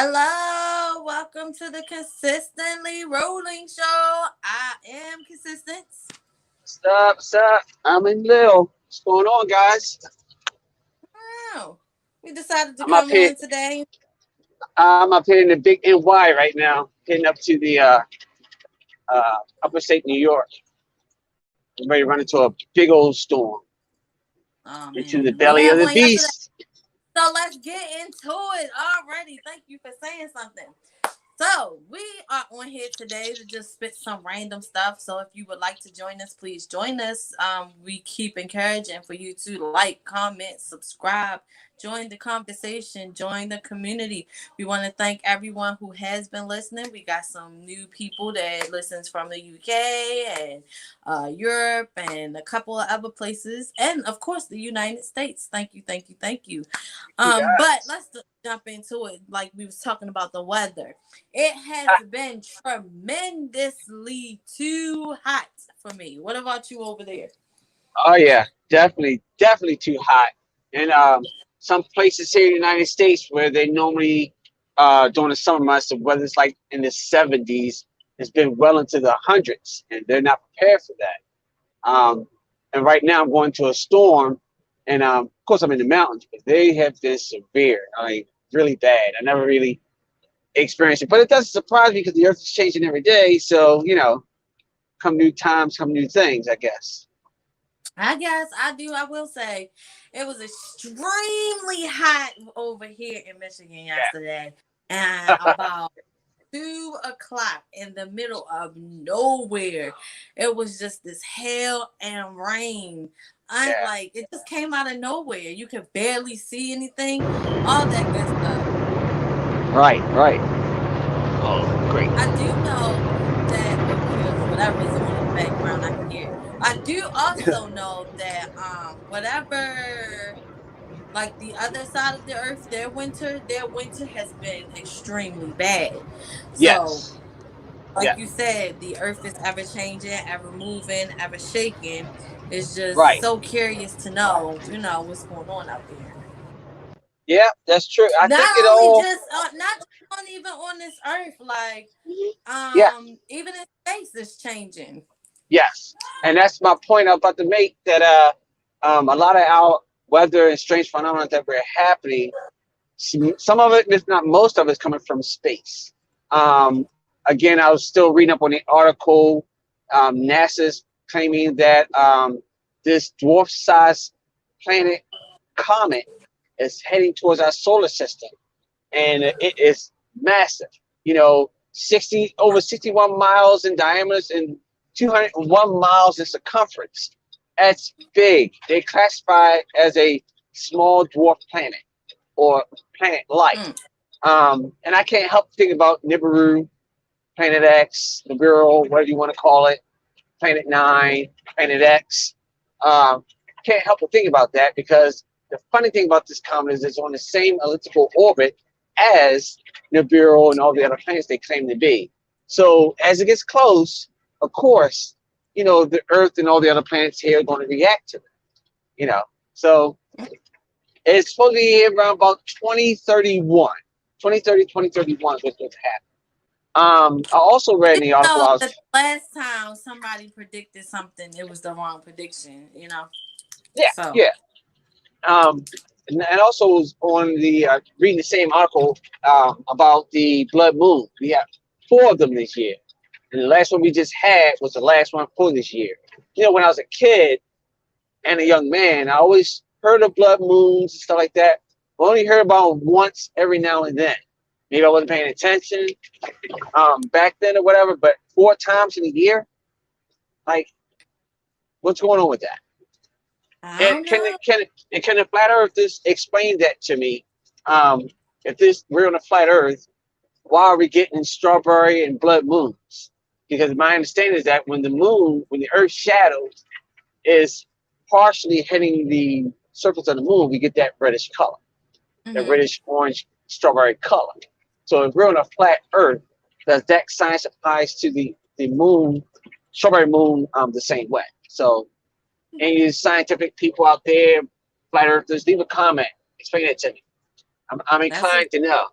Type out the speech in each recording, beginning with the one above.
Hello, welcome to the Consistently Rolling Show. I am Consistent. What's up? What's up? I'm in Lil. What's going on, guys? Oh, we decided to I'm up come here. on today. I'm up here in the big NY right now, heading up to the upper state New York. I'm ready to run into a big old storm, Oh into the man, we belly had of the one yesterday. beast. So let's get into it already. Thank you for saying something. So we are on here today to just spit some random stuff. So if you would like to join us, please join us. We keep encouraging for you to like, comment, subscribe, join the conversation, join the community. We want to thank everyone who has been listening. We got some new people that listens from the UK and Europe and a couple of other places, and of course the United States. Thank you, thank you, thank you. But Yes. let's jump into it. Like we was talking about the weather. It has Ah, been tremendously too hot for me. What about you over there? oh yeah, definitely too hot. And some places here in the United States where they normally during the summer months, the weather's like in the 70s. It's been well into the hundreds, and they're not prepared for that. And right now I'm going to a storm, and of course I'm in the mountains, but they have been severe. I mean, really bad. I never really experienced it, but it doesn't surprise me because the earth is changing every day. So come new times, come new things, I guess. I guess I do. I will say it was extremely hot over here in Michigan yesterday. And Yeah, about 2 o'clock in the middle of nowhere, it was just this hail and rain. I yeah, like it just came out of nowhere. You could barely see anything, all that good stuff. right, right. Oh, great. I do know that for whatever is on in the background, I can hear it. I do also know that whatever, like the other side of the earth, their winter has been extremely bad. So Yes, like yeah, you said, the earth is ever changing, ever moving, ever shaking. It's just right. so curious to know, what's going on out there. Yeah, that's true. I Not think it only all. just not just on even on this earth, like Yeah, even in space is changing. yes, and that's my point I'm about to make. That a lot of our weather and strange phenomena that were happening, some of it, if not most of it, is coming from space. Um, Again, I was still reading up on the article. NASA's claiming that this dwarf-sized planet comet is heading towards our solar system, and it is massive. 60 over 61 miles in diameter and 201 miles in circumference. That's big. They classify it as a small dwarf planet or planet-like. Mm. And I can't help think about Nibiru, Planet X, Nibiru, whatever you want to call it, Planet Nine, Planet X. Can't help but think about that because the funny thing about this comet is it's on the same elliptical orbit as Nibiru and all the other planets they claim to be. So as it gets close, of course, the Earth and all the other planets here are going to react to it. So it's supposed to be around about 2031. 2030, 2031 is what's going to happen. I also read in the article So I that was, last time somebody predicted something, it was the wrong prediction. yeah, So yeah. Um, and also was on the reading the same article about the blood moon. We have four of them this year, and the last one we just had was the last one for this year. When I was a kid and a young man, I always heard of blood moons and stuff like that. I only heard about them once every now and then. Maybe I wasn't paying attention back then or whatever. But four times in a year, like, what's going on with that? I And don't can know. can the flat earthers explain that to me? Um, if we're on a flat Earth, why are we getting strawberry and blood moons? Because my understanding is that when the Earth's shadow is partially hitting the surface of the moon, we get that reddish color, that Hmm. reddish orange strawberry color. So if we're on a flat Earth, does that science applies to the moon, strawberry moon, the same way? So any scientific people out there, flat earthers, leave a comment. Explain it to me. I'm That's a inclined to know.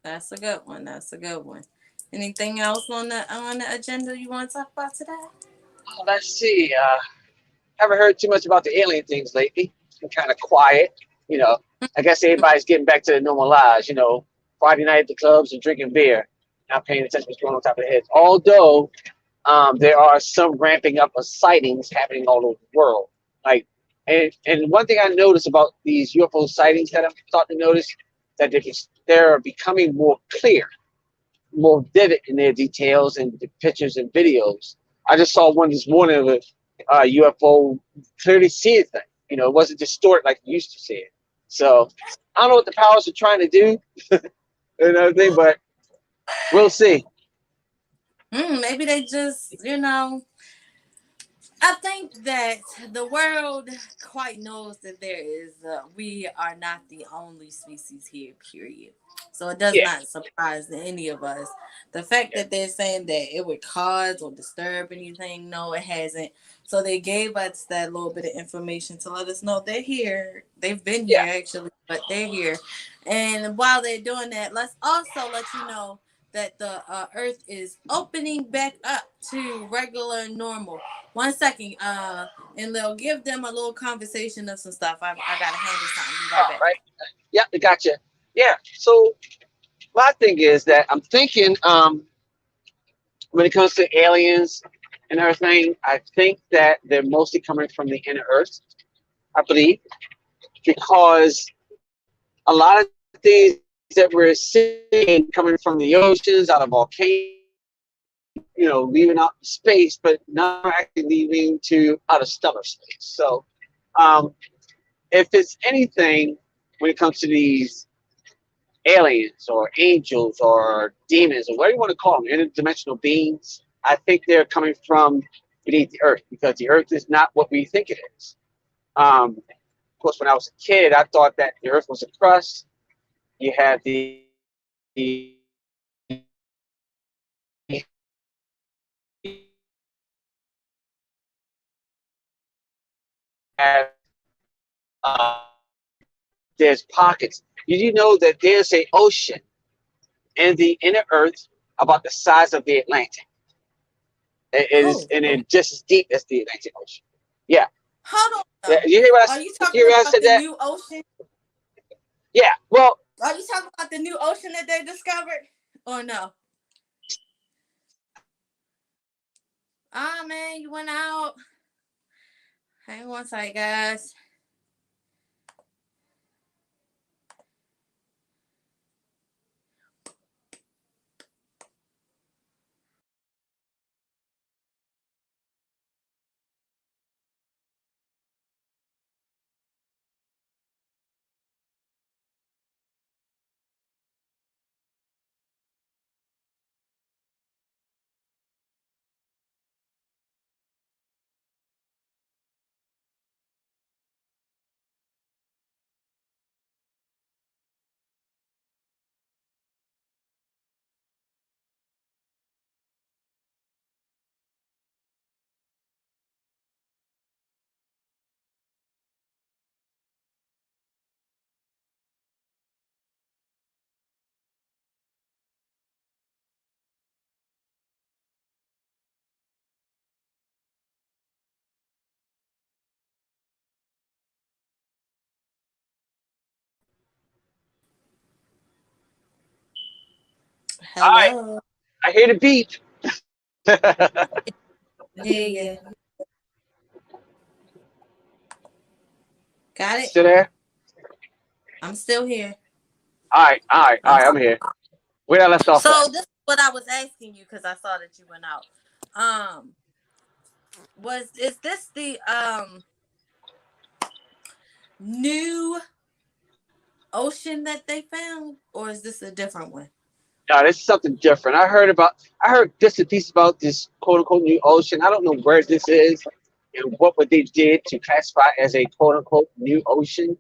That's a good one. That's a good one. Anything else on the agenda you want to talk about today? Oh, let's see. Haven't heard too much about the alien things lately. It's been kind of quiet. You know, I guess everybody's getting back to their normal lives. You know, Friday night at the clubs and drinking beer, not paying attention to what's going on top of their heads. Although there are some ramping up of sightings happening all over the world. Like, and one thing I noticed about these UFO sightings that I'm starting to notice that they're becoming more clear, more vivid in their details and the pictures and videos. I just saw one this morning of a UFO clearly see it thing. You know, it wasn't distorted like you used to see it. So I don't know what the powers are trying to do and everything, but we'll see. Maybe they just, I think that the world quite knows that we are not the only species here, period. So it does Yeah, not surprise any of us. The fact yeah, that they're saying that it would cause or disturb anything, no, it hasn't. So they gave us that little bit of information to let us know they're here. They've been yeah. here actually, but they're here. And while they're doing that, let's also let you know that the earth is opening back up to regular normal. One second, and they'll give them a little conversation of some stuff. I gotta handle something. Be right All back. right. Yeah, I gotcha. Yeah. So my thing is that I'm thinking when it comes to aliens and everything, I think that they're mostly coming from the inner earth, I believe, because a lot of things that we're seeing coming from the oceans, out of volcanoes, leaving out space, but not actually leaving to out of stellar space. So um, if it's anything when it comes to these aliens or angels or demons or whatever you want to call them, interdimensional beings, I think they're coming from beneath the earth because the earth is not what we think it is. Of course, when I was a kid, I thought that the earth was a crust. You had uh, there's pockets. Did you know that there's a ocean in the inner earth about the size of the Atlantic? It is, Oh, and it's just as deep as the Atlantic Ocean. Yeah. hold on Yeah, though. you hear what I, Are you you talking hear what I about said the that? new ocean? Yeah. Well, Are you talking about the new ocean that they discovered? Or no? Ah, man, you went out. Hang on one second, guys. all right. Hello. I hear the beep. Yeah, yeah. Got it. Still there? I'm still here. All right. All right. All I'm right. I'm here. Where I left off at? So this is what I was asking you because I saw that you went out. Um, is this the new ocean that they found, or is this a different one? No, this is something different. I heard bits and pieces about this quote unquote new ocean. I don't know where this is and what they did to classify as a quote unquote new ocean.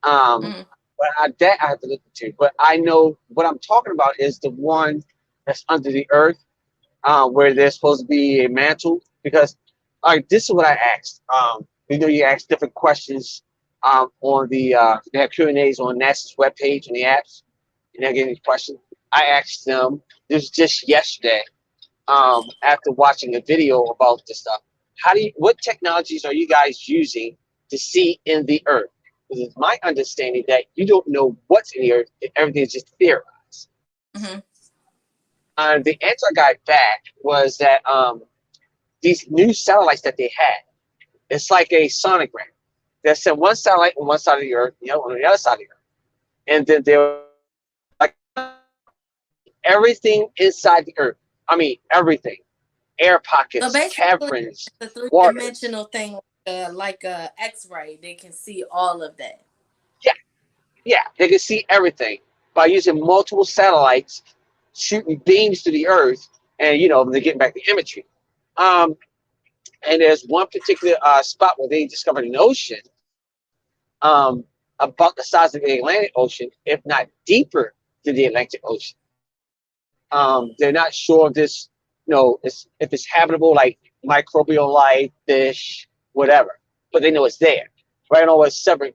Um, Mm. but that I have to look into. But I know what I'm talking about is the one that's under the earth, where there's supposed to be a mantle. Because, all right, this is what I asked. You ask different questions on they have Q&As on NASA's webpage and the apps, and they're getting questions. I asked them, this was just yesterday, after watching a video about this stuff. What technologies are you guys using to see in the earth? Because it's my understanding that you don't know what's in the earth, everything is just theorized. Mm-hmm. The answer I got back was that these new satellites that they had, it's like a sonogram. They sent one satellite on one side of the earth, the other on the other side of the earth. And then they're like everything inside the earth. I mean, everything. Air So pockets, basically, caverns, the waters. three-dimensional thing, like a X-ray, they can see all of that. Yeah, yeah. They can see everything by using multiple satellites shooting beams to the earth, and they're getting back the imagery. Um, and there's one particular spot where they discovered an ocean about the size of the Atlantic Ocean, if not deeper than the Atlantic Ocean. They're not sure if this, if it's habitable, like microbial life, fish, whatever, but they know it's there. Right on with several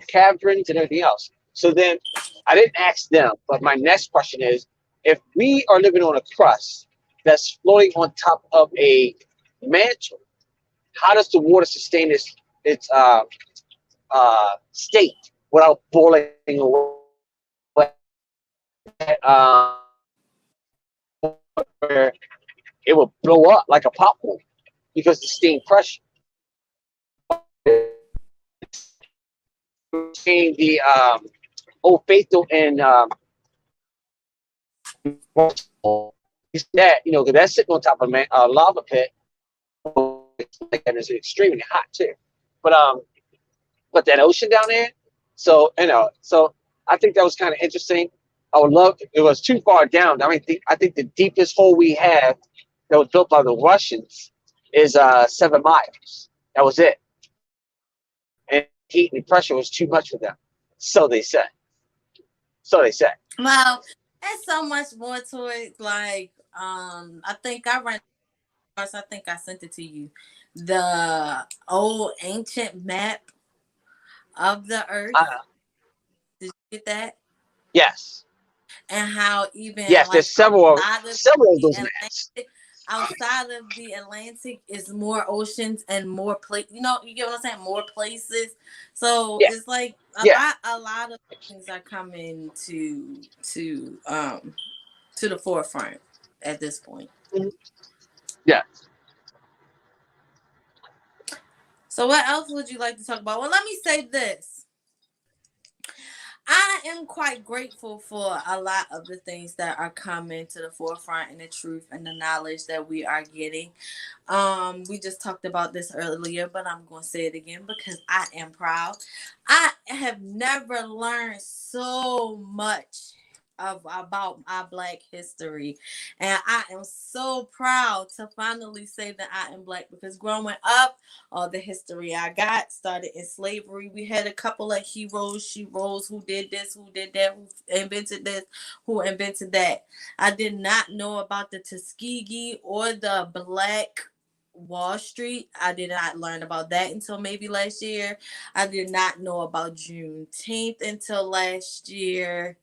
caverns and everything else. So then, I didn't ask them, but my next question is: if we are living on a crust that's floating on top of a mantle, how does the water sustain its state without boiling away? Where it will blow up like a popcorn because the steam pressure. The Old Faithful and that because that's sitting on top of a lava pit, and it's extremely hot too. But but that ocean down there, so I think that was kind of interesting. I would love. It was too far down. I think the deepest hole we have that was built by the Russians is 7 miles. That was it. And heat and pressure was too much for them. So they said. So they said. Well, there's so much more to it. Like, I think I ran. I think I sent it to you. The old ancient map of the Earth. Uh, Did you get that? yes. And how even Yes, like there's several outside of several of the those maps. Atlantic, outside of the Atlantic is more oceans and more place. You get what I'm saying? More places. So Yeah, it's like yeah, a lot of things are coming to the forefront at this point. yeah. So what else would you like to talk about? Well, let me say this. I am quite grateful for a lot of the things that are coming to the forefront and the truth and the knowledge that we are getting. We just talked about this earlier, but I'm going to say it again because I am proud. I have never learned so much about our Black history, and I am so proud to finally say that I am Black because growing up, all the history I got started in slavery. We had a couple of heroes, sheroes who did this, who did that, who invented this, who invented that. I did not know about the Tuskegee or the Black Wall Street. I did not learn about that until maybe last year. I did not know about Juneteenth until last year.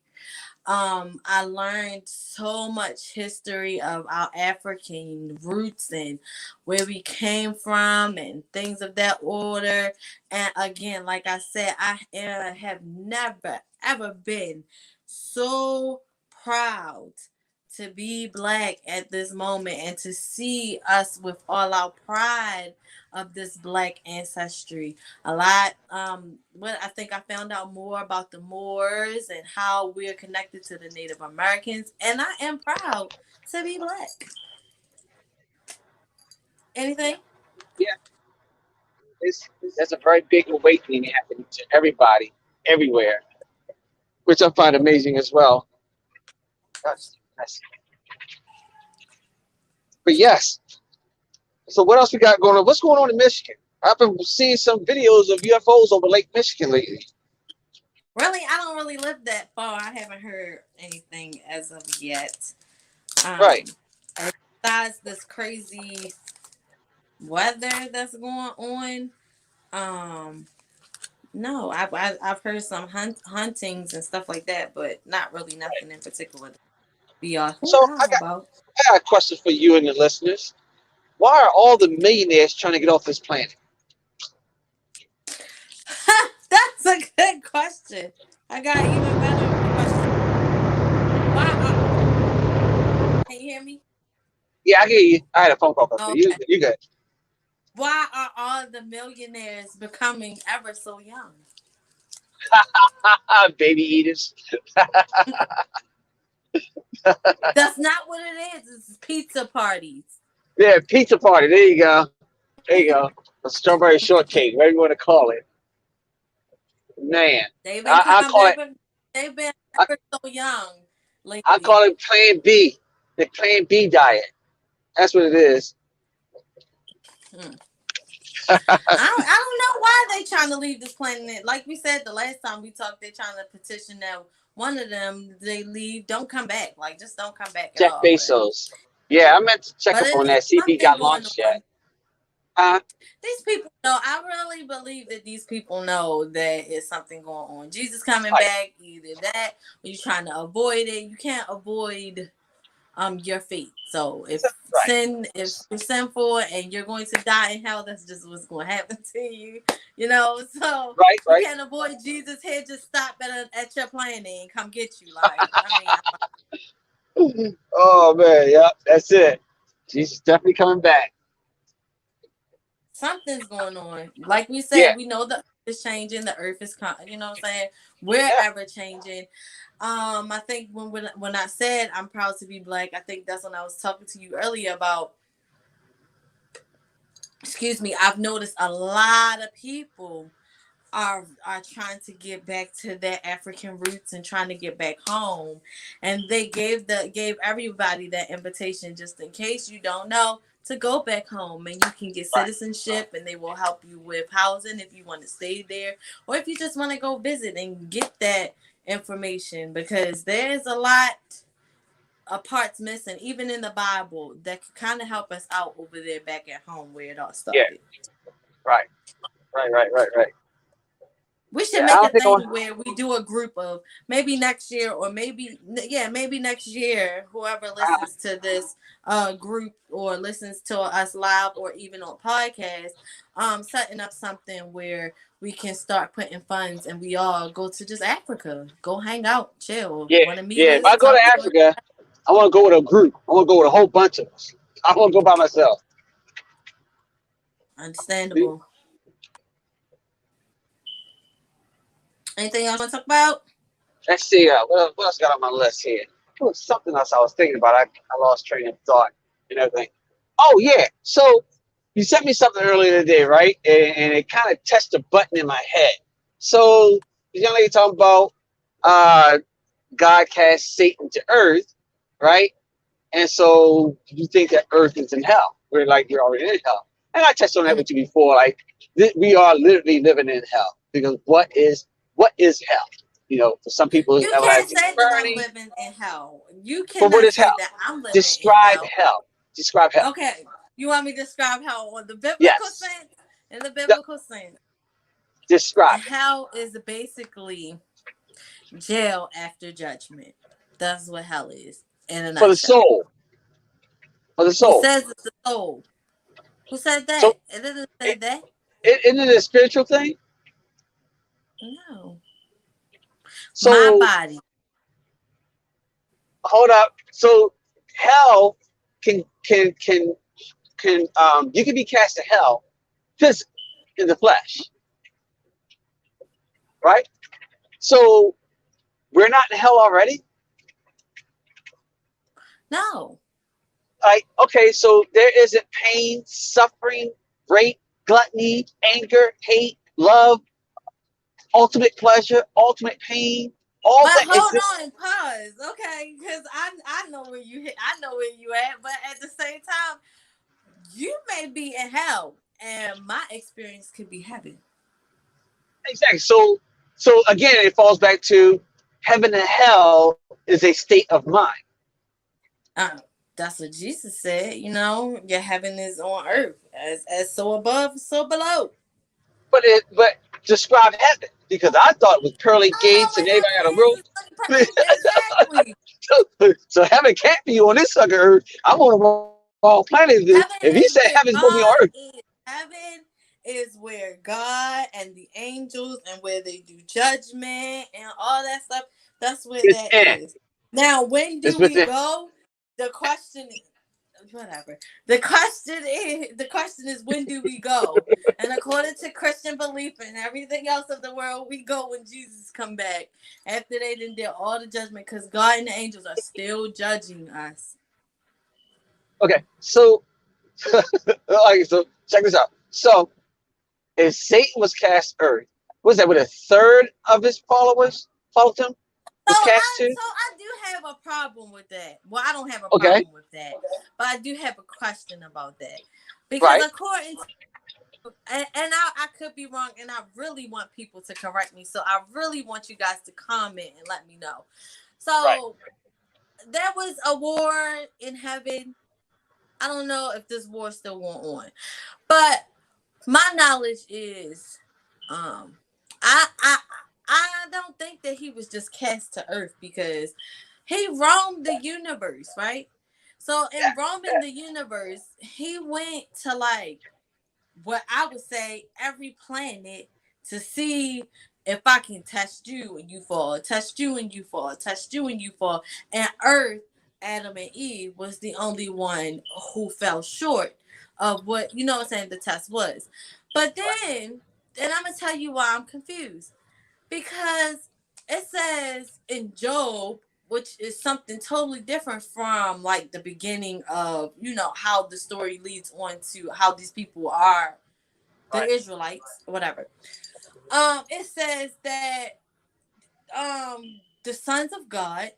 I learned so much history of our African roots and where we came from and things of that order. And again, like I said, I have never ever been so proud to be Black at this moment and to see us with all our pride of this Black ancestry. A lot. What I think I found out more about the Moors and how we're connected to the Native Americans, and I am proud to be Black. Anything? Yeah. It's That's a very big awakening happening to everybody, everywhere, which I find amazing as well. That's But yes. So what else we got going on? What's going on in Michigan? I've been seeing some videos of UFOs over Lake Michigan lately. Really, I don't really live that far. I haven't heard anything as of yet. Right. Um, besides this crazy weather that's going on, no, I've heard some huntings and stuff like that, but not really nothing in particular. So Yahoo! How about? I got a question for you and the listeners. Why are all the millionaires trying to get off this planet? That's a good question. I got even better question. Why can you hear me? Yeah, I hear you. I had a phone call from you. Okay. You good? Why are all the millionaires becoming ever so young? Baby eaters. That's not what it is. It's pizza parties. Yeah, pizza party. There you go. There you go. A strawberry shortcake, whatever you want to call it. Man, They've been I coming call it. ever. They've been I, ever so young I lately. call it Plan B. The Plan B diet. That's what it is. Hmm. I don't know why they trying to leave this planet. Like we said the last time we talked, they trying to petition that one of them they leave, don't come back. Like just don't come back at Jeff all. Bezos. Yeah, I meant to check But up on it is that. See if he something got going launched on. yet. Huh? These people know. I really believe that these people know that it's something going on. Jesus coming Right. back, either that or you trying to avoid it. You can't avoid your fate. So if Right. you're sinful and you're going to die in hell, that's just what's going to happen to you. You know, so Right. you Right. can't avoid Jesus here. Just stop at your planet and come get you. Like I mean, Oh man, yeah, that's it. Jesus definitely coming back. something's going on. Like we Yeah. said, we know the earth is changing. The earth is, you know what I'm saying? We're Yeah. ever changing. I think when I said I'm proud to be black, I think that's when I was talking to you earlier about. Excuse me. I've noticed a lot of people are trying to get back to their African roots and trying to get back home, and they gave everybody that invitation just in case you don't know to go back home, and you can get Right. citizenship and they will help you with housing if you want to stay there or if you just want to go visit and get that information, because there's a lot of parts missing even in the Bible that could kind of help us out over there back at home where it all Yeah. started. Right. Right. We should Yeah. I make a don't think I thing want. where we do a group of maybe next year or maybe next year, whoever listens to this group or listens to us live or even on podcast, setting up something where we can start putting funds and we all go to just Africa, go hang out, chill. Yeah. Want to meet Yeah. If us, I go to talk to us. Africa, I want to go with a group. I want to go with a whole bunch of us. I want to go by myself. Understandable. Anything else you want to talk about? Let's see. What else got on my list here? There was something else I was thinking about. I lost train of thought and everything. Oh yeah. So you sent me something earlier today, right? And it kind of touched a button in my head. So the young lady talking about God cast Satan to earth, right? And so you think that earth is in hell. We're like, you're already in hell. And I touched on that with you before. Like we are literally living in hell, because what is hell? You know, for some people it's You can't everlasting say that I'm burning. living in hell. You But what cannot is say hell? that I'm living in Describe hell. hell. Describe hell. Okay. You want me to describe hell on the biblical Yes. sense? In the biblical sense, Describe it. hell is basically jail after judgment. That's what hell is in a For the nutshell. soul. For the Who soul. says it's the soul? Who said that? So It doesn't say that. isn't it a spiritual thing? No. So My body. hold up. So hell can you can be cast to hell physically in the flesh, right? So we're not in hell already. No. Like, okay, so there isn't pain, suffering, rape, gluttony, anger, hate, love, ultimate pleasure, ultimate pain. All But that hold is on, pause, okay? Because I know where you hit. I know where you at. But at the same time, you may be in hell, and my experience could be heaven. exactly. So again, it falls back to heaven and hell is a state of mind. That's what Jesus said. You know, your heaven is on earth, as so above, so below. But describe heaven, because I thought with pearly I don't know gates and what everybody got a heaven is. room. Exactly. So heaven can't be on this sucker earth. I'm on the wrong planet. Heaven If he is said where heaven's gonna be on God earth, is. Heaven is where God and the angels and where they do judgment and all that stuff. That's where it's that in. is. Now, when It's do we within. go? The question whatever. The question is when do we go? And according to Christian belief and everything else of the world, we go when Jesus come back after they done did all the judgment, because God and the angels are still judging us. Okay, so okay, so check this out. So if Satan was cast earth, was that with a third of his followers followed him? Was cast to? So I do have a problem with that. Well, I don't have a Okay, problem with that, but I do have a question about that, because right. according to I could be wrong, and I really want people to correct me. So I really want you guys to comment and let me know. Right. So there was a war in heaven. I don't know if this war still went on, but my knowledge is, um, I I don't think that he was just cast to earth, because he roamed the universe, right? So in roaming the universe, he went to, like, what I would say, every planet to see if I can test you and you fall, test you and you fall, test you and you fall. And Earth, Adam and Eve, was the only one who fell short of what, you know what I'm saying, the test was. But then, and I'm going to tell you why I'm confused. Because it says in Job, which is something totally different from, like, the beginning of, how the story leads on to how these people are, the Right. Israelites, whatever. It says that the sons of God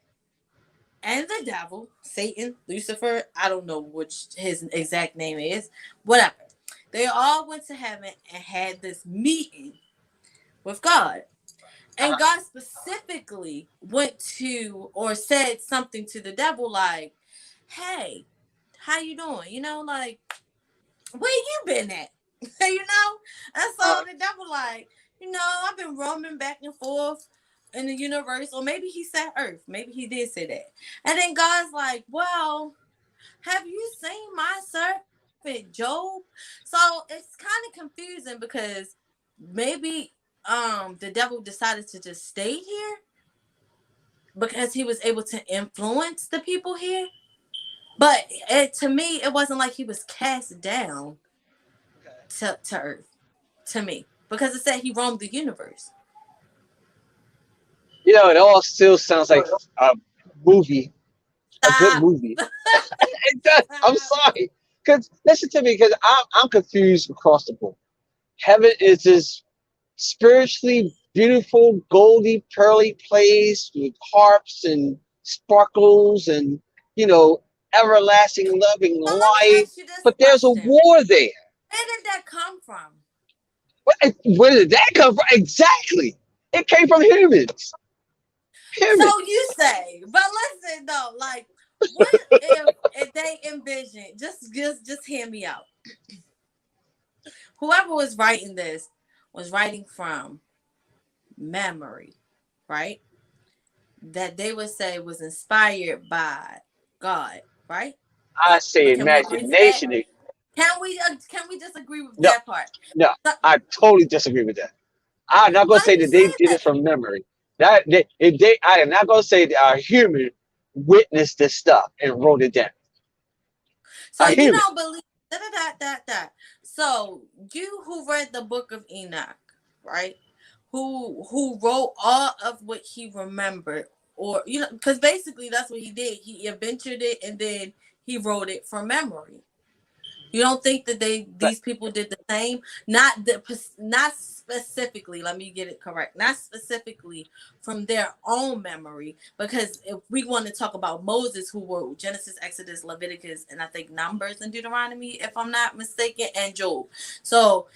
and the devil, Satan, Lucifer, I don't know which his exact name is, whatever. They all went to heaven and had this meeting with God. And Uh-huh. God specifically went to, or said something to the devil like, "Hey, how you doing? Like, where you been at?" And so Uh-huh. the devil like, I've been roaming back and forth in the universe. Or maybe he said earth, maybe he did say that. And then God's like, "Well, have you seen my servant Job?" So it's kind of confusing, because maybe the devil decided to just stay here because he was able to influence the people here. But to me, it wasn't like he was cast down to earth, to me, because it said he roamed the universe. It all still sounds like a movie, a good Stop. movie. It does. I'm Stop. sorry. Because listen to me, because I'm confused across the board. Heaven is this spiritually beautiful, goldy, pearly place with harps and sparkles and you know everlasting loving So let me light. ask you this But there's a question: war there. where did that come from? Where did that come from? Exactly. It came from humans. So Humans. you say, but listen though, like, what if they envision? Just hear me out. Whoever was writing this was writing from memory, right? That they would say was inspired by God, right? I say Can we agree to that? imagination. Can we just agree with No, that part? no. So, I totally disagree with that. I'm not gonna why say you that they say did that? it from memory. That they, if they, I am not gonna say that a human witnessed this stuff and wrote it down. So A you human, don't believe that. So you who read the book of Enoch, right? Who wrote all of what he remembered, or because basically that's what he did. He adventured it and then he wrote it from memory. You don't think that but these people did the same? Not specifically. Let me get it correct. Not specifically from their own memory, because if we want to talk about Moses, who wrote Genesis, Exodus, Leviticus, and I think Numbers and Deuteronomy, if I'm not mistaken, and Job. So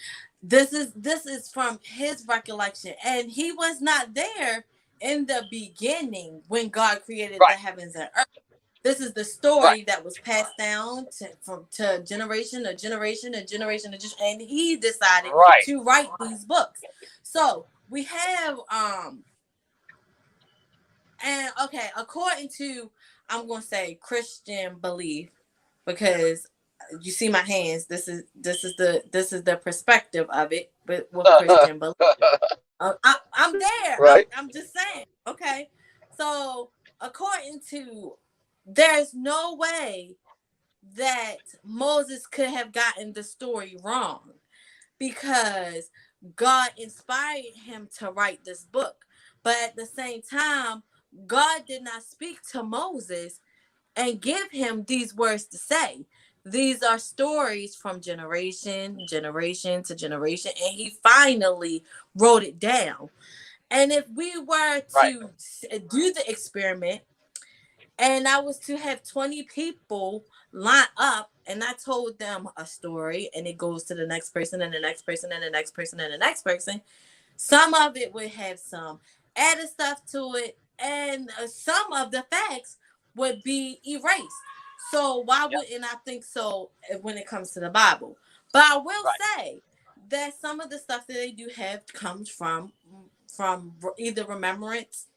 this is from his recollection, and he was not there in the beginning when God created the right, heavens and earth. This is the right, story that was passed down to generation to generation to generation and he decided right. to write these books. So we have And okay, according to, I'm gonna say Christian belief, because you see my hands. This is the perspective of it, but with Christian belief. I'm there. I'm Right. I'm just saying. Okay, so according to, there's no way that Moses could have gotten the story wrong, because God inspired him to write this book. But at the same time, God did not speak to Moses and give him these words to say. These are stories from generation to generation, and he finally wrote it down. And if we were Right. to do the experiment, and I was to have 20 people line up, and I told them a story, and it goes to the next person and the next person and the next person and the next person, some of it would have some added stuff to it, and some of the facts would be erased. So why Yeah. wouldn't I think so when it comes to the Bible? But I will Right. say that some of the stuff that they do have comes from either remembrance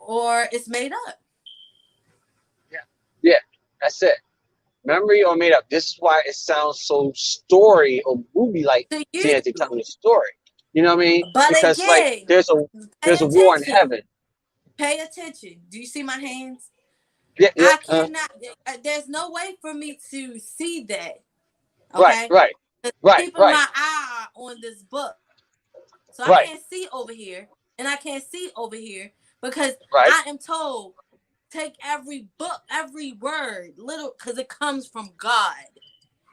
or it's made up. Yeah. Yeah. That's it. Memory or made up. This is why it sounds so story or movie like To seeing you. as they telling a story. You know what I mean? But Because like again, there's a pay war in attention. heaven. Pay attention. Do you see my hands? Yeah. Yeah. I cannot. There's no way for me to see that. Right. Okay, Right. Right. keeping Right. my eye on this book, so I Right. can't see over here, and I can't see over here because Right. I am told take every book, every word, little, because it comes from God.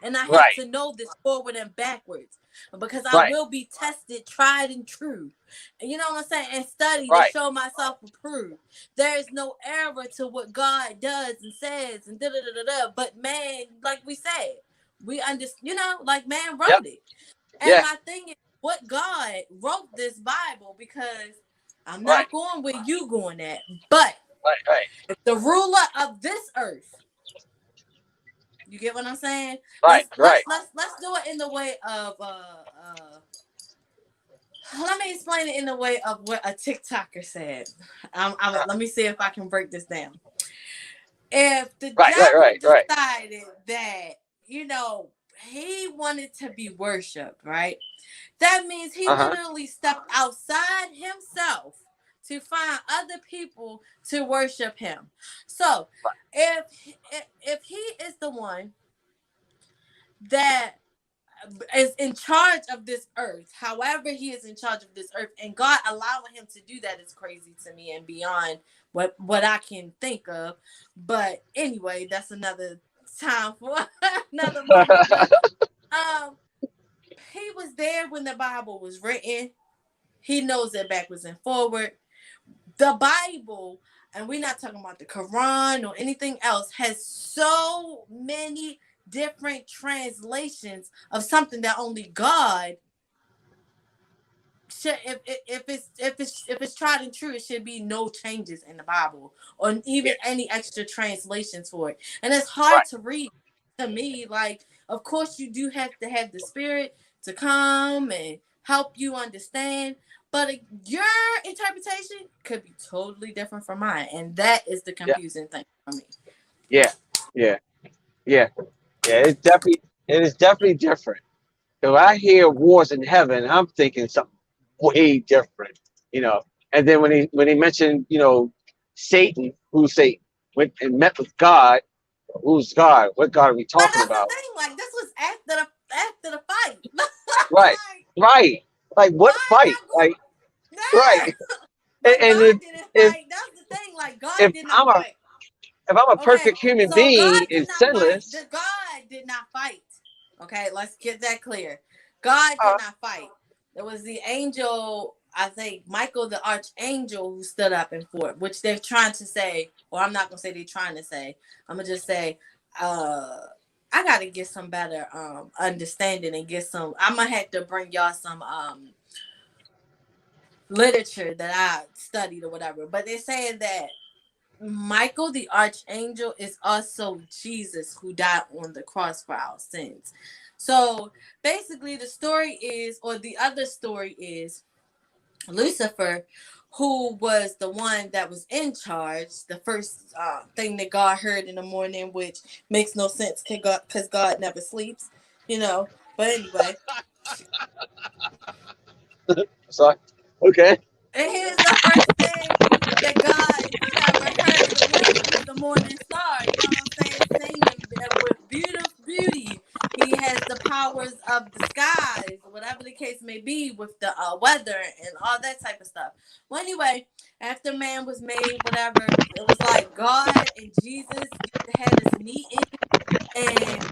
And I have Right. to know this forward and backwards, because I Right. will be tested, tried, and true. And you know what I'm saying? And study to Right. show myself approved. There is no error to what God does and says and da da da da da. But man, like we said, we understand. Like man Yep. wrote it. And Yeah. my thing is, what God wrote this Bible, because I'm Right. not going where you going at, but Right. Right. the ruler of this earth. You get what I'm saying? Right. Right. Let's do it in the way of let me explain it in the way of what a TikToker said. Let me see if I can break this down. If the Right. Right. devil Right. Right. decided that, he wanted to be worshipped, right? That means he Uh-huh. literally stepped outside himself to find other people to worship him. So Right. if he is the one that is in charge of this earth, however he is in charge of this earth, and God allowing him to do that is crazy to me and beyond what I can think of. But anyway, that's another time for another moment. But he was there when the Bible was written. He knows it backwards and forward. The Bible, and we're not talking about the Quran or anything else, has so many different translations of something that only God should. If it's tried and true, it should be no changes in the Bible or even Yes. any extra translations for it. And it's hard Right. to read to me. Like, of course, you do have to have the Spirit to come and help you understand. But your interpretation could be totally different from mine, and that is the Yeah. confusing thing for me. Yeah. Yeah. Yeah. Yeah. It is definitely different. So I hear wars in heaven, I'm thinking something way different, you know. And then when he mentioned, Satan, who's Satan, went and met with God, who's God? What God are we But talking that's the about? thing. Like, this was after the fight. Right, Like, right. Like what why am fight? I going? Like right. Yeah. But And God didn't if fight. That's the thing. Like, God if did I'm not a fight. if I'm a Okay, perfect human so God being did and not fight. sinless, God did not fight. Okay, let's get that clear. God did uh, not fight. It was the angel, I think Michael the archangel, who stood up and fought, which they're trying to say, or I'm not gonna say they're trying to say. I'm gonna just say, I gotta get some better understanding and get some. I'm gonna have to bring y'all some literature that I studied or whatever. But they're saying that Michael the archangel is also Jesus who died on the cross for our sins. So basically the story is, or the other story is, Lucifer, who was the one that was in charge. The first thing that God heard in the morning, which makes no sense because God never sleeps, you know. But anyway, So, okay. and here's the first thing that God ever heard in the morning was the morning star. You know what I'm saying? Singing with beautiful beauty. He has the powers of the skies, whatever the case may be, with the weather and all that type of stuff. Well, anyway, after man was made, whatever, it was like God and Jesus had this meeting, and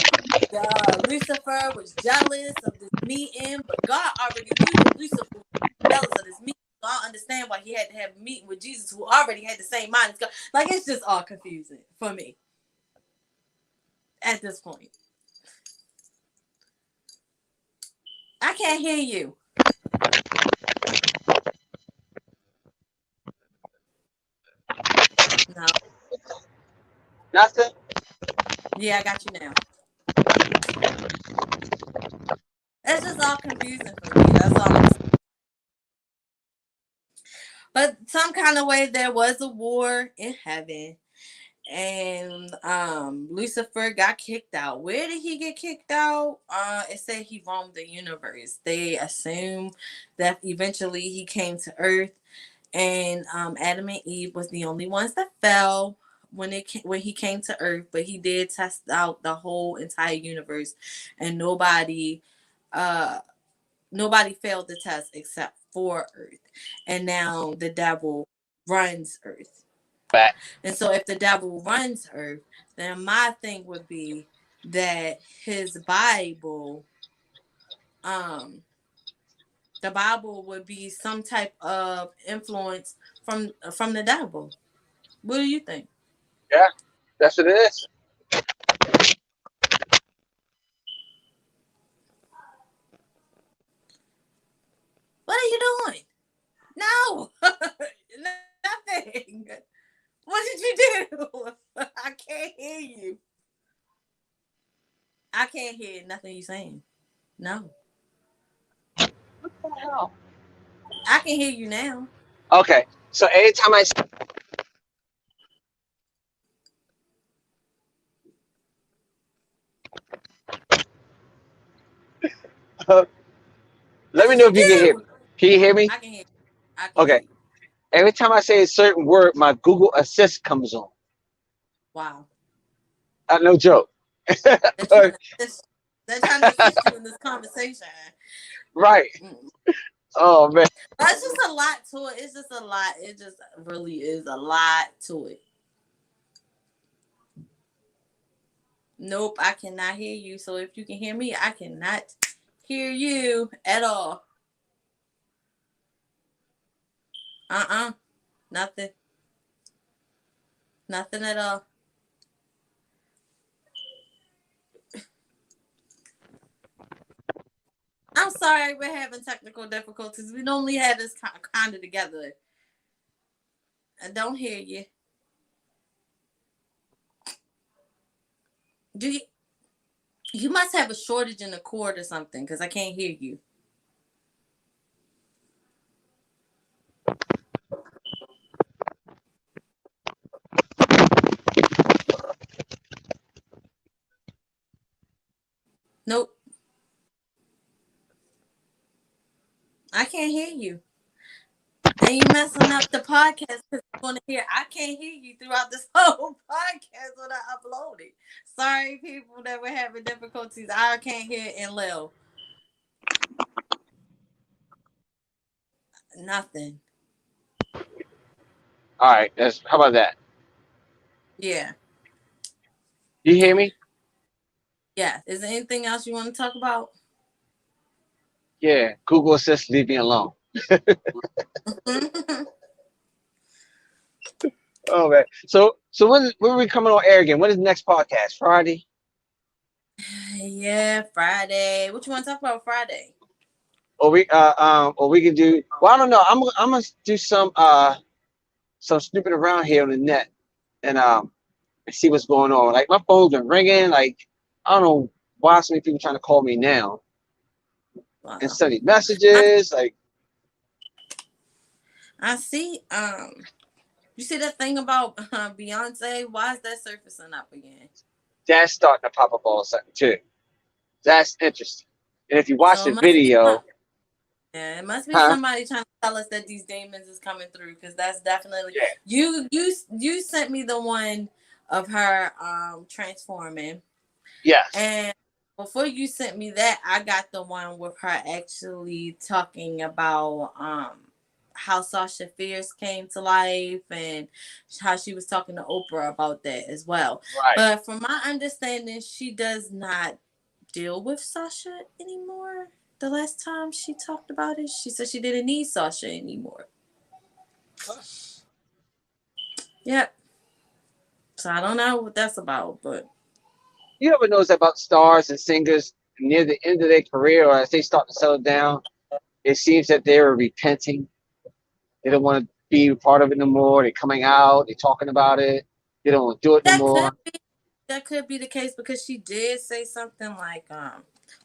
Lucifer was jealous of this meeting, but God already knew that Lucifer was jealous of this meeting. So I understand why he had to have a meeting with Jesus, who already had the same mind as God. Like, it's just all confusing for me at this point. I can't hear you. No. Nothing. Yeah, I got you now. It's just all confusing for me. That's all I'm saying. But some kind of way there was a war in heaven, and Lucifer got kicked out. Where did he get kicked out? It said he roamed the universe. They assume that eventually he came to Earth, and Adam and Eve was the only ones that fell when he came to Earth. But he did test out the whole entire universe, and nobody failed the test except for Earth. And now the devil runs Earth. Back. And so if the devil runs Earth, then my thing would be that his Bible, the Bible would be some type of influence from the devil. What do you think? Yeah, that's what it is. What are you doing? No, nothing. What did you do? I can't hear you. I can't hear nothing you're saying. No, What the hell? I can hear you now. Okay. So anytime I let What me did know you if you can hear me. do? Can you hear me? I can hear you. I can hear Okay. you. Every time I say a certain word, my Google Assist comes on. Wow. No joke. They're trying to assist, they're trying to assist you in this conversation. Right. Mm. Oh man. That's just a lot to it. It's just a lot. It just really is a lot to it. Nope, I cannot hear you. So if you can hear me, I cannot hear you at all. Uh-uh. Nothing. Nothing at all. I'm sorry we're having technical difficulties. We normally have this kind of together. I don't hear you. Do you? You must have a shortage in the cord or something because I can't hear you. Nope. I can't hear you. And you messing up the podcast because I'm going to hear. I can't hear you throughout this whole podcast when I upload it. Sorry, people that were having difficulties. I can't hear in Lil. Nothing. All right. That's how about that? Yeah. You hear me? Yeah. Is there anything else you want to talk about? Yeah. Google Assist, leave me alone. Oh man. So when are we coming on air again? When is the next podcast? Friday? Yeah, Friday. What you want to talk about Friday? Or we can do, well, I don't know. I'm gonna do some snooping around here on the net and and see what's going on. Like my phone's been ringing, like I don't know why so many people trying to call me now and Wow. sending messages, like I see. You see that thing about Beyonce? Why is that surfacing up again? That's starting to pop up all of a sudden too. That's interesting. And if you watch So the it must be video, yeah, it must be huh? somebody trying to tell us that these demons is coming through because that's definitely Yeah. you sent me the one of her transforming. Yes. And before you sent me that, I got the one with her actually talking about how Sasha Fierce came to life and how she was talking to Oprah about that as well. Right. But from my understanding, she does not deal with Sasha anymore. The last time she talked about it, she said she didn't need Sasha anymore. Yep. So I don't know what that's about, but You ever notice about stars and singers near the end of their career, or as they start to settle down, it seems that they're repenting. They don't want to be a part of it no more. They're coming out. They're talking about it. They don't want to do it no that could more. that could be the case because she did say something like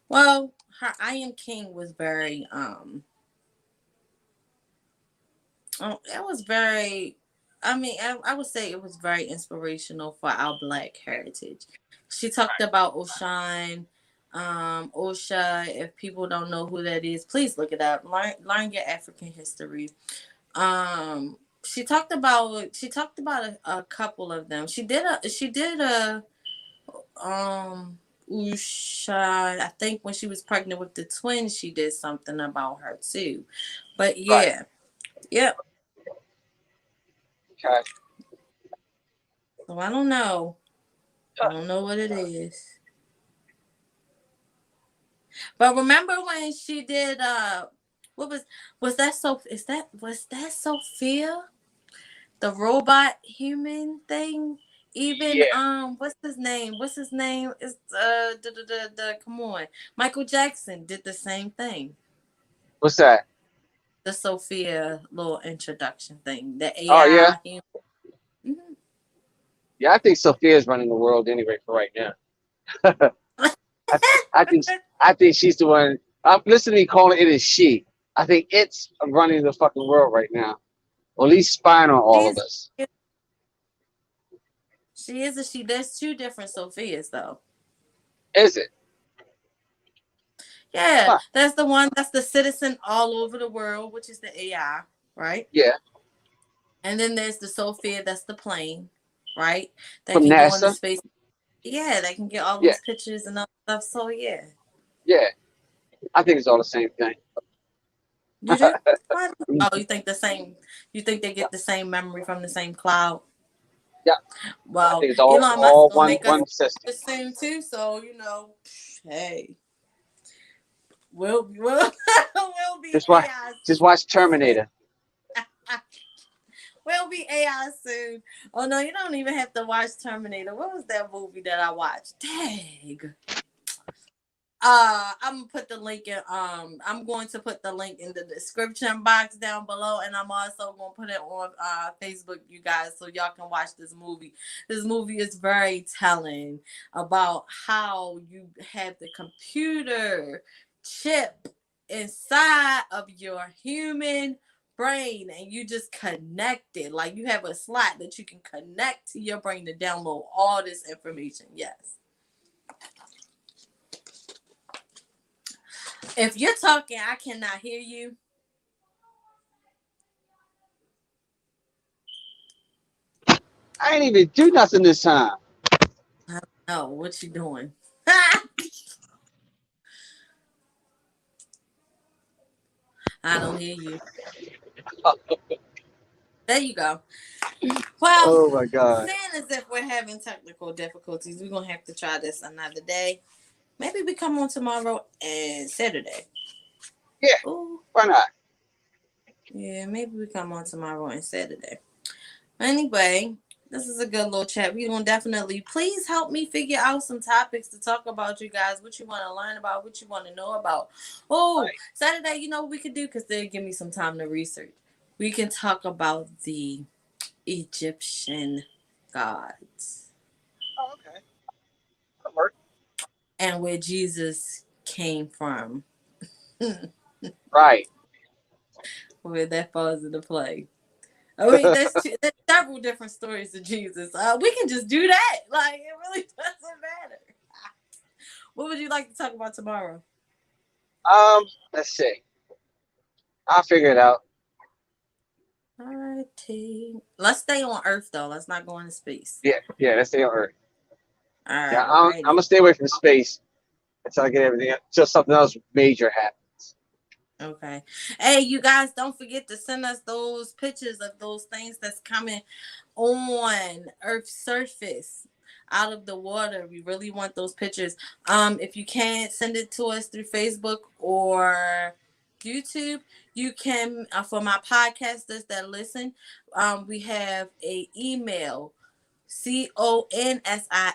well, her I Am King was very it was very I mean I would say it was very inspirational for our black heritage. She talked about Oshan, Osha. If people don't know who that is, please look it up. Learn your African history. She talked about a couple of them. She did a Usha, I think when she was pregnant with the twins, she did something about her too. But Right. yeah, yep. Okay. So I don't know. I don't know what it is. But remember when she did what was that so was that Sophia? The robot human thing? Even Yeah. what's his name? What's his name? It's come on. Michael Jackson did the same thing. What's that? The Sophia little introduction thing. The Oh yeah. AI human. Mhm. Yeah. I think Sophia's running the world anyway for right now. I, I think I think she's the one. I'm listening to me calling it is she. I think it's running the fucking world right now, or at least spying on all of She's us. she is a she. There's two different Sophias though. Is it? Yeah, Huh. that's the one that's the citizen all over the world, which is the AI, right? Yeah. And then there's the Sophia, that's the plane, right? That From can go into NASA. space. Yeah, that can get all Yeah. those pictures and all stuff. So yeah, Yeah. I think it's all the same thing. you do. Why? Oh, you think the same? You think they get the same memory from the same cloud? Yeah. I Well, think it's all Elon Musk all gonna one make us one system. the same too. So hey, we'll be Just watch. AI Just watch Terminator. We'll be AI soon. Oh no, you don't even have to watch Terminator. What was that movie that I watched? Dang. I'm going to put the link in the description box down below, and I'm also going to put it on Facebook, you guys, so y'all can watch this movie. This movie is very telling about how you have the computer chip inside of your human brain, and you just connect it like you have a slot that you can connect to your brain to download all this information. Yes. If you're talking, I cannot hear you. I ain't even do nothing this time. I don't know what you doing. I don't hear you. There you go. Well, Oh my god. seeing as if we're having technical difficulties, we're gonna have to try this another day. Maybe we come on tomorrow and Saturday. Yeah. Oh, Why not? yeah, maybe we come on tomorrow and Saturday. Anyway, this is a good little chat. We're gonna definitely please help me figure out some topics to talk about, you guys. What you want to learn about, what you want to know about. Oh, Right. Saturday, you know what we could do because they give me some time to research. We can talk about the Egyptian gods Oh, okay. That'll work. and where Jesus came from. Right. where that falls into play. I mean, there's several different stories of Jesus. We can just do that. Like, it really doesn't matter. What would you like to talk about tomorrow? Let's see. I'll figure it out. Let's stay on Earth though. Let's not go into space. Yeah. Let's stay on Earth. All Yeah, right. I'm gonna stay away from space until I get everything. Until something else major happens. Okay. Hey, you guys, don't forget to send us those pictures of those things that's coming on Earth's surface out of the water. We really want those pictures. If you can't send it to us through Facebook or YouTube, you can for my podcasters that listen, we have a email CONSISTENCENELL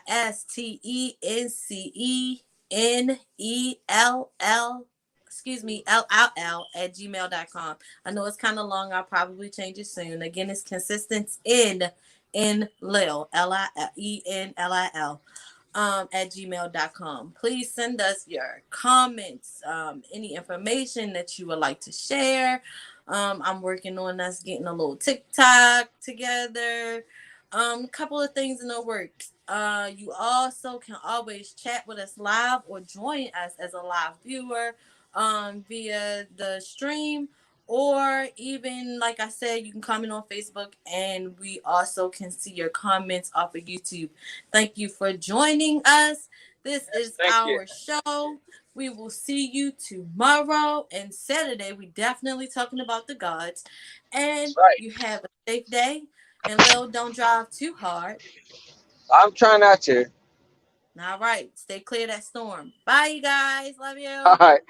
LLL@gmail.com. I know it's kind of long. I'll probably change it soon. Again, it's consistent in Lil LIENLIL at gmail.com. Please send us your comments, any information that you would like to share. I'm working on us getting a little TikTok together. A couple of things in the works. You also can always chat with us live or join us as a live viewer via the stream, or even like I said, you can comment on Facebook, and we also can see your comments off of YouTube. Thank you for joining us. This is our show. We will see you tomorrow and Saturday. We definitely talking about the gods. And you have a safe day. And Lil, don't drive too hard. I'm trying not to. All right. Stay clear of that storm. Bye, you guys. Love you. All right.